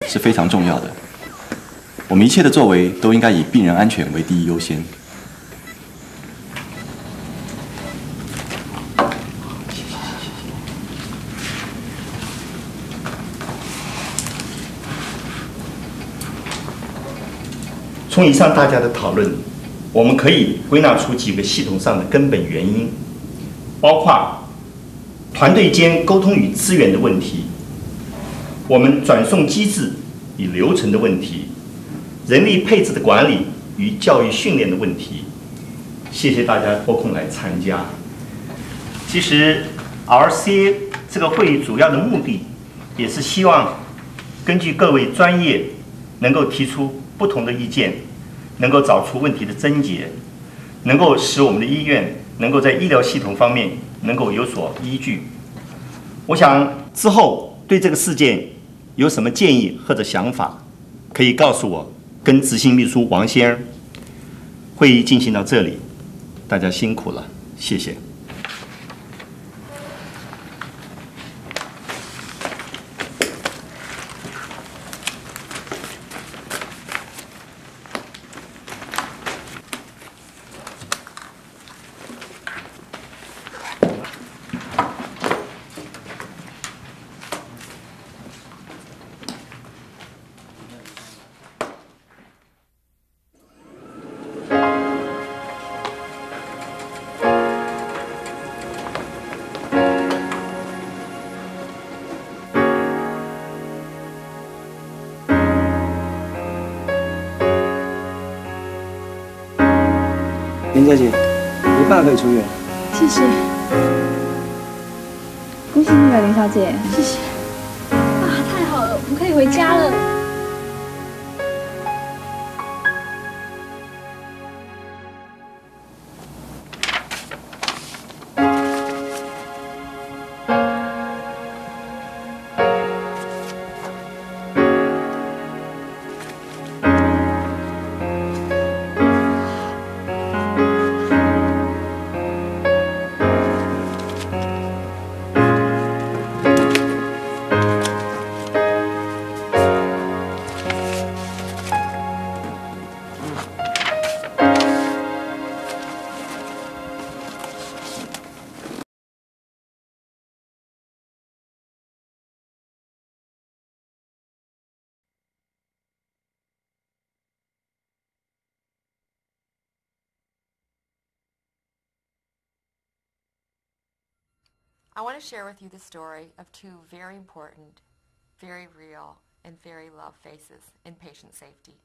是非常重要的。我们一切的作为都应该以病人安全为第一优先。从以上大家的讨论，我们可以归纳出几个系统上的根本原因，包括团队间沟通与资源的问题，我们转送机制与流程的问题，人力配置的管理与教育训练的问题。谢谢大家拨空来参加。其实 RCA 这个会议主要的目的，也是希望根据各位专业能够提出不同的意见，能够找出问题的症结，能够使我们的医院能够在医疗系统方面能够有所依据。我想之后对这个事件有什么建议或者想法，可以告诉我，跟执行秘书王先生。会议进行到这里，大家辛苦了，谢谢。林小姐，没办法可以出院。谢谢，恭喜你了，林小姐。谢谢。啊，太好了，我们可以回家了。I want to share with you the story of two very important, very real, and very loved faces in patient safety.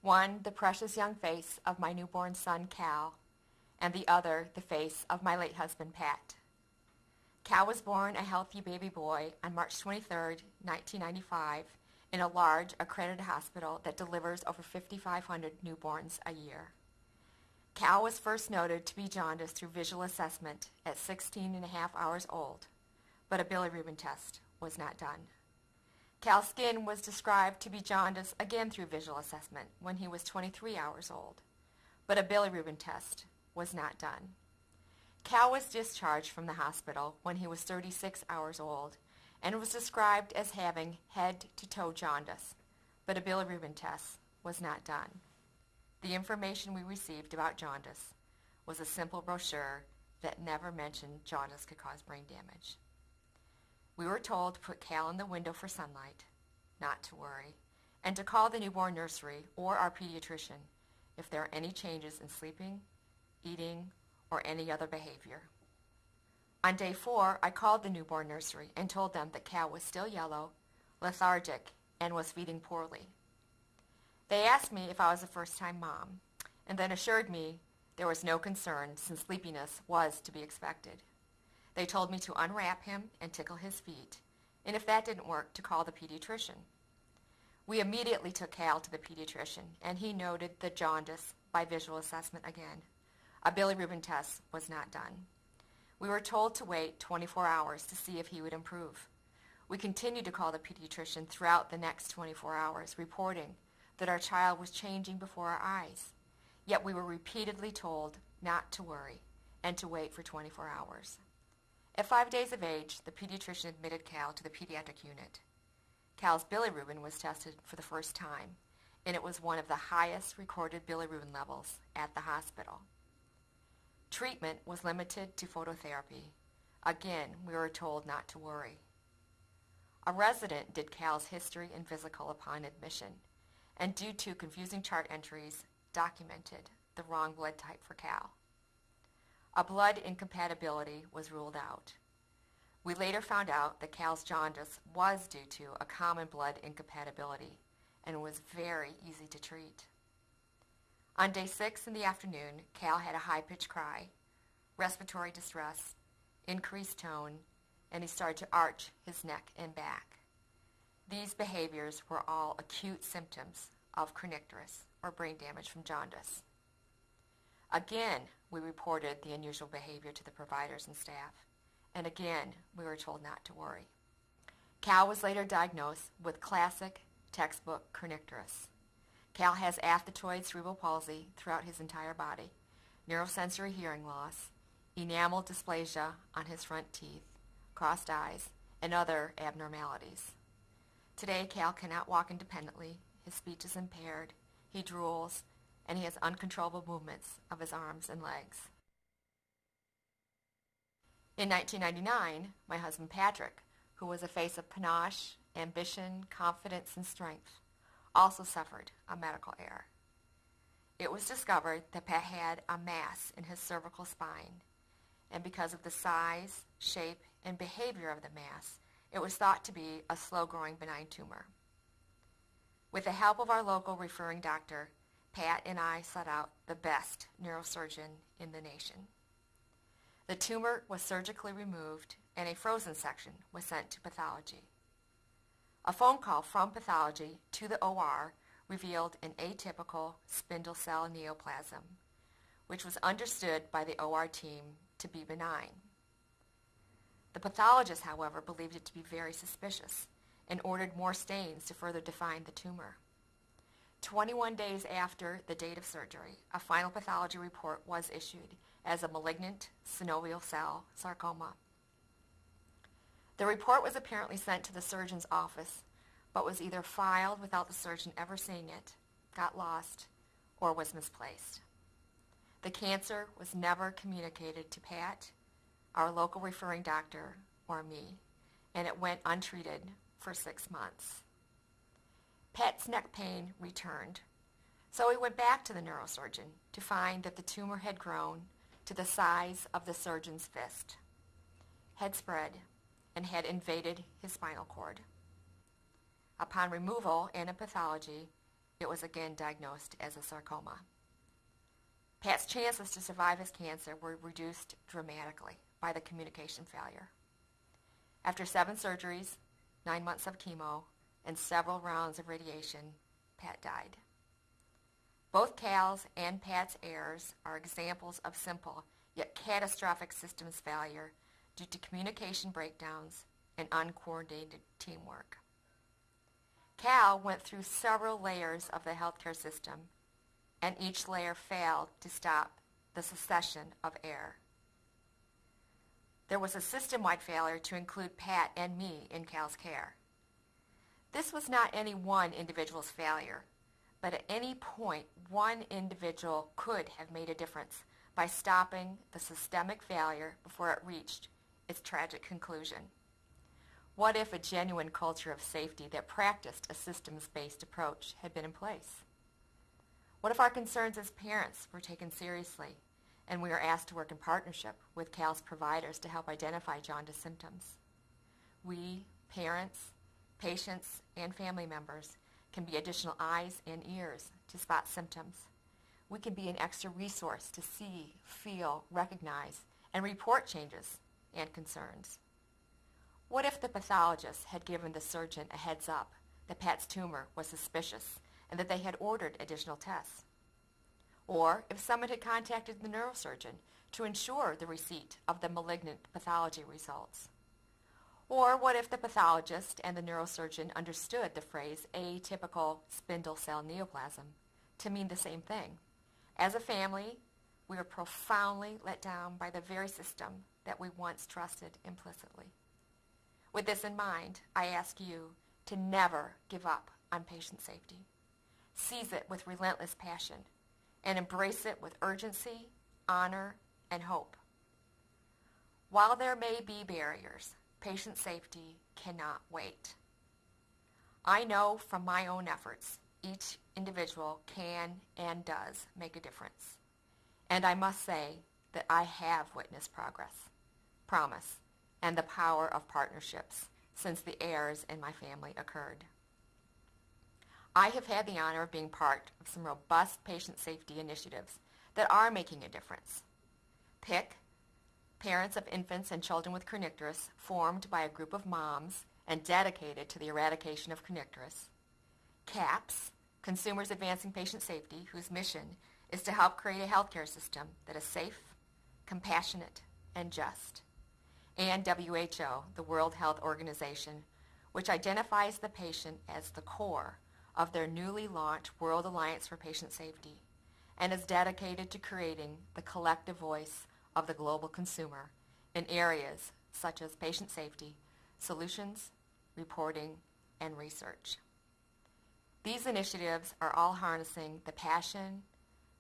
One, the precious young face of my newborn son, Cal, and the other, the face of my late husband, Pat. Cal was born a healthy baby boy on March 23, 1995, in a large accredited hospital that delivers over 5,500 newborns a year. Cal was first noted to be jaundiced through visual assessment at 16 and a half hours old, but a bilirubin test was not done. Cal's skin was described to be jaundiced again through visual assessment when he was 23 hours old, but a bilirubin test was not done. Cal was discharged from the hospital when he was 36 hours old and was described as having head-to-toe jaundice, but a bilirubin test was not done. The information we received about jaundice was a simple brochure that never mentioned jaundice could cause brain damage. We were told to put Cal in the window for sunlight, not to worry, and to call the newborn nursery or our pediatrician if there are any changes in sleeping, eating, or any other behavior. On day 4, I called the newborn nursery and told them that Cal was still yellow, lethargic, and was feeding poorly. They asked me if I was a first-time mom, and then assured me there was no concern since sleepiness was to be expected. They told me to unwrap him and tickle his feet, and if that didn't work, to call the pediatrician. We immediately took Cal to the pediatrician, and he noted the jaundice by visual assessment again. A bilirubin test was not done. We were told to wait 24 hours to see if he would improve. We continued to call the pediatrician throughout the next 24 hours, reporting that our child was changing before our eyes. Yet we were repeatedly told not to worry and to wait for 24 hours. At 5 days of age, the pediatrician admitted Cal to the pediatric unit. Cal's bilirubin was tested for the first time, and it was one of the highest recorded bilirubin levels at the hospital. Treatment was limited to phototherapy. Again, we were told not to worry. A resident did Cal's history and physical upon admission, and due to confusing chart entries, documented the wrong blood type for Cal. A blood incompatibility was ruled out. We later found out that Cal's jaundice was due to a common blood incompatibility and was very easy to treat. On day 6 in the afternoon, Cal had a high-pitched cry, respiratory distress, increased tone, and he started to arch his neck and back. These behaviors were all acute symptoms of kernicterus, or brain damage from jaundice. Again, we reported the unusual behavior to the providers and staff, and again, we were told not to worry. Cal was later diagnosed with classic textbook kernicterus. Cal has aphthatoid cerebral palsy throughout his entire body, neurosensory hearing loss, enamel dysplasia on his front teeth, crossed eyes, and other abnormalities. Today, Cal cannot walk independently, his speech is impaired, he drools, and he has uncontrollable movements of his arms and legs. In 1999, my husband Patrick, who was a face of panache, ambition, confidence, and strength, also suffered a medical error. It was discovered that Pat had a mass in his cervical spine, and because of the size, shape, and behavior of the mass, it was thought to be a slow-growing benign tumor. With the help of our local referring doctor, Pat and I sought out the best neurosurgeon in the nation. The tumor was surgically removed, and a frozen section was sent to pathology. A phone call from pathology to the OR revealed an atypical spindle cell neoplasm, which was understood by the OR team to be benign. The pathologist, however, believed it to be very suspicious and ordered more stains to further define the tumor. 21 days after the date of surgery, a final pathology report was issued as a malignant synovial cell sarcoma. The report was apparently sent to the surgeon's office, but was either filed without the surgeon ever seeing it, got lost, or was misplaced. The cancer was never communicated to Pat, our local referring doctor, or me, and it went untreated for 6 months. Pat's neck pain returned, so he went back to the neurosurgeon to find that the tumor had grown to the size of the surgeon's fist, had spread, and had invaded his spinal cord. Upon removal and in pathology, it was again diagnosed as a sarcoma. Pat's chances to survive his cancer were reduced dramatically by the communication failure. After 7 surgeries, 9 months of chemo, and several rounds of radiation, Pat died. Both Cal's and Pat's errors are examples of simple yet catastrophic systems failure due to communication breakdowns and uncoordinated teamwork. Cal went through several layers of the healthcare system, and each layer failed to stop the succession of error. There was a system-wide failure to include Pat and me in Cal's care. This was not any one individual's failure, but at any point, one individual could have made a difference by stopping the systemic failure before it reached its tragic conclusion. What if a genuine culture of safety that practiced a systems-based approach had been in place? What if our concerns as parents were taken seriously and we were asked to work in partnership with Cal's providers to help identify jaundice symptoms? We, parents, patients, and family members can be additional eyes and ears to spot symptoms. We can be an extra resource to see, feel, recognize, and report changes and concerns. What if the pathologist had given the surgeon a heads up that Pat's tumor was suspicious and that they had ordered additional tests? Or if someone had contacted the neurosurgeon to ensure the receipt of the malignant pathology results? Or what if the pathologist and the neurosurgeon understood the phrase atypical spindle cell neoplasm to mean the same thing? As a family, we were profoundly let down by the very system that we once trusted implicitly. With this in mind, I ask you, to never give up on patient safety. Seize it with relentless passion and embrace it with urgency, honor, and hope. While there may be barriers, patient safety cannot wait. I know from my own efforts, each individual can and does make a difference. And I must say that I have witnessed progress, promise, and the power of partnerships since the errors in my family occurred. I have had the honor of being part of some robust patient safety initiatives that are making a difference. PIC, Parents of Infants and Children with Kernicterus, formed by a group of moms and dedicated to the eradication of kernicterus. CAPS, Consumers Advancing Patient Safety, whose mission is to help create a healthcare system that is safe, compassionate, and just. And WHO, the World Health Organization, which identifies the patient as the core of their newly launched World Alliance for Patient Safety and is dedicated to creating the collective voice of the global consumer in areas such as patient safety, solutions, reporting, and research. These initiatives are all harnessing the passion,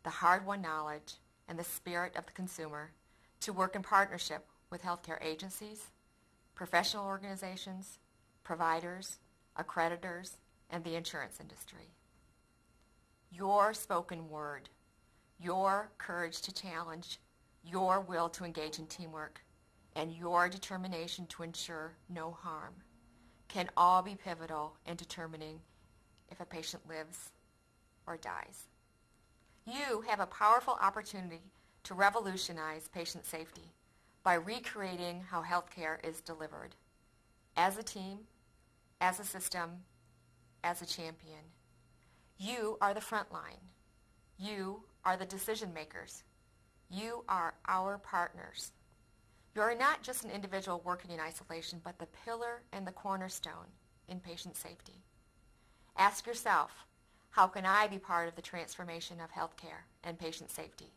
the hard-won knowledge, and the spirit of the consumer to work in partnership with healthcare agencies, professional organizations, providers, accreditors, and the insurance industry. Your spoken word, your courage to challenge, your will to engage in teamwork, and your determination to ensure no harm can all be pivotal in determining if a patient lives or dies. You have a powerful opportunity to revolutionize patient safety by recreating how healthcare is delivered. As a team, as a system, as a champion. You are the front line. You are the decision makers. You are our partners. You are not just an individual working in isolation, but the pillar and the cornerstone in patient safety. Ask yourself, how can I be part of the transformation of healthcare and patient safety?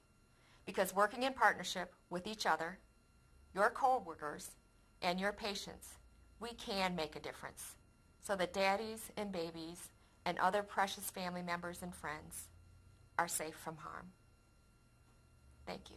Because working in partnership with each other, your co-workers, and your patients, we can make a difference so that daddies and babies and other precious family members and friends are safe from harm. Thank you.